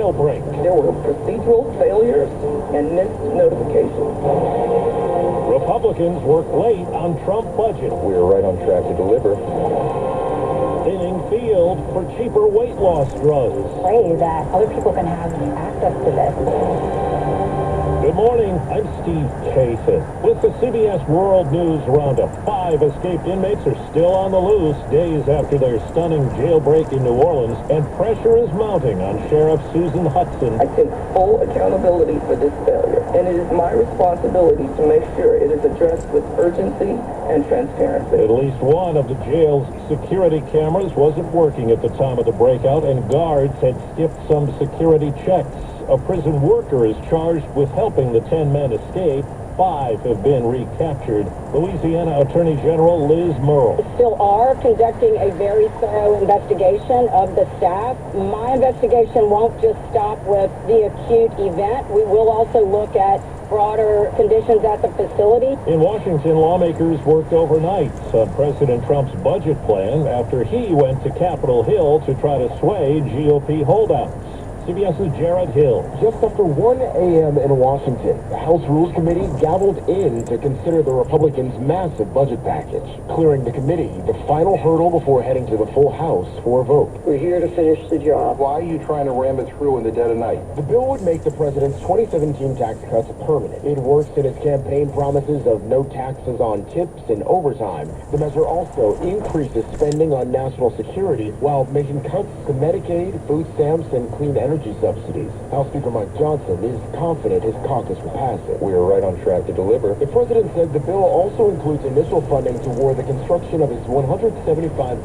jailbreak. There were procedural failures and missed notifications. Republicans work late on Trump budget. We are right on track to deliver. Thinning field for cheaper weight loss drugs. Pray that other people can have access to this. Good morning, I'm Steve Kathan. With the CBS World News Roundup, 5 escaped inmates are still on the loose days after their stunning jailbreak in New Orleans, and pressure is mounting on Sheriff Susan Hudson. I take full accountability for this failure, and it is my responsibility to make sure it is addressed with urgency and transparency. At least one of the jail's security cameras wasn't working at the time of the breakout, and guards had skipped some security checks. A prison worker is charged with helping the 10 men escape. 5 have been recaptured. Louisiana Attorney General Liz Murrill. Still are conducting a very thorough investigation of the staff. My investigation won't just stop with the acute event. We will also look at broader conditions at the facility. In Washington, lawmakers worked overnight on President Trump's budget plan after he went to Capitol Hill to try to sway GOP holdouts. CBS's Jared Hill. Just after 1 a.m. in Washington, the House Rules Committee gavelled in to consider the Republicans' massive budget package, clearing the committee the final hurdle before heading to the full House for a vote. We're here to finish the job. Why are you trying to ram it through in the dead of night? The bill would make the president's 2017 tax cuts permanent. It works in his campaign promises of no taxes on tips and overtime. The measure also increases spending on national security while making cuts to Medicaid, food stamps, and clean energy subsidies. House Speaker Mike Johnson is confident his caucus will pass it. We are right on track to deliver. The president said the bill also includes initial funding toward the construction of his $175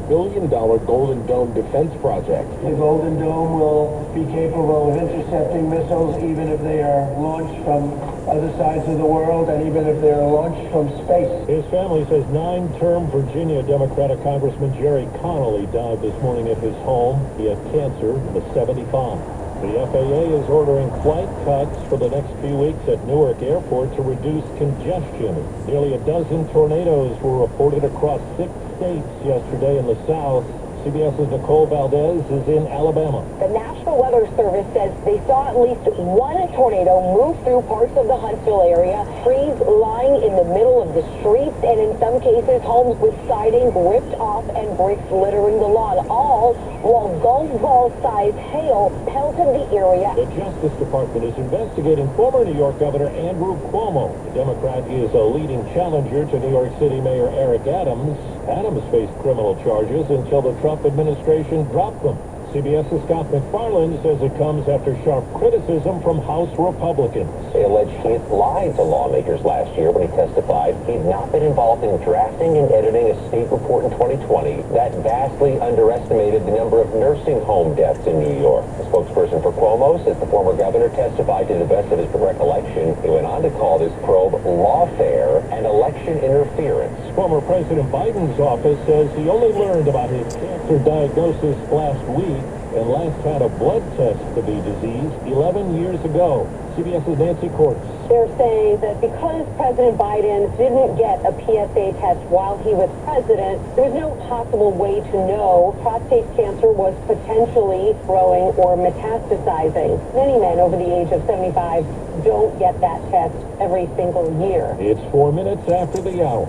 billion Golden Dome defense project. The Golden Dome will be capable of intercepting missiles even if they are launched from other sides of the world and even if they are launched from space. His family says 9-term Virginia Democratic Congressman Jerry Connolly died this morning at his home. He had cancer and was 75. The FAA is ordering flight cuts for the next few weeks at Newark Airport to reduce congestion. Nearly a dozen tornadoes were reported across 6 states yesterday in the South. CBS's Nicole Valdez is in Alabama. The National Weather Service says they saw at least one tornado move through parts of the Huntsville area. Trees lying in the middle of the streets, and in some cases, homes with siding ripped off and bricks littering the lawn, all while golf ball-sized hail pelted the area. The Justice Department is investigating former New York Governor Andrew Cuomo. The Democrat is a leading challenger to New York City Mayor Eric Adams. Adams faced criminal charges until the Trump administration dropped them. CBS's Scott McFarland says it comes after sharp criticism from House Republicans. They allege he had lied to lawmakers last year when he testified he'd not been involved in drafting and editing a state report in 2020 that vastly underestimated the number of nursing home deaths in New York. The spokesperson for Cuomo says the former governor testified to the best of his recollection. He went on to call this probe lawfare and election interference. Former President Biden's office says he only learned about his cancer diagnosis last week and last had a blood test for the disease 11 years ago. CBS's Nancy Cordes. They're saying that because President Biden didn't get a PSA test while he was president, there was no possible way to know prostate cancer was potentially growing or metastasizing. Many men over the age of 75 don't get that test every single year. It's 4 minutes after the hour.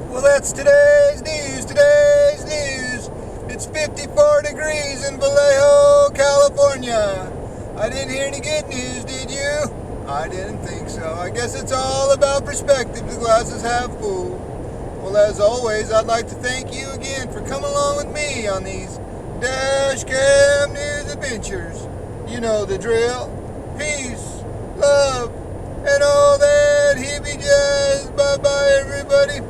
Well, that's today's news. It's 54 degrees in Vallejo, California. I didn't hear any good news, did you? I didn't think so. I guess it's all about perspective. The glass is half full. Well, as always, I'd like to thank you again for coming along with me on these Dash Cam News adventures. You know the drill. Peace, love, and all that hippie jazz. Bye-bye, everybody.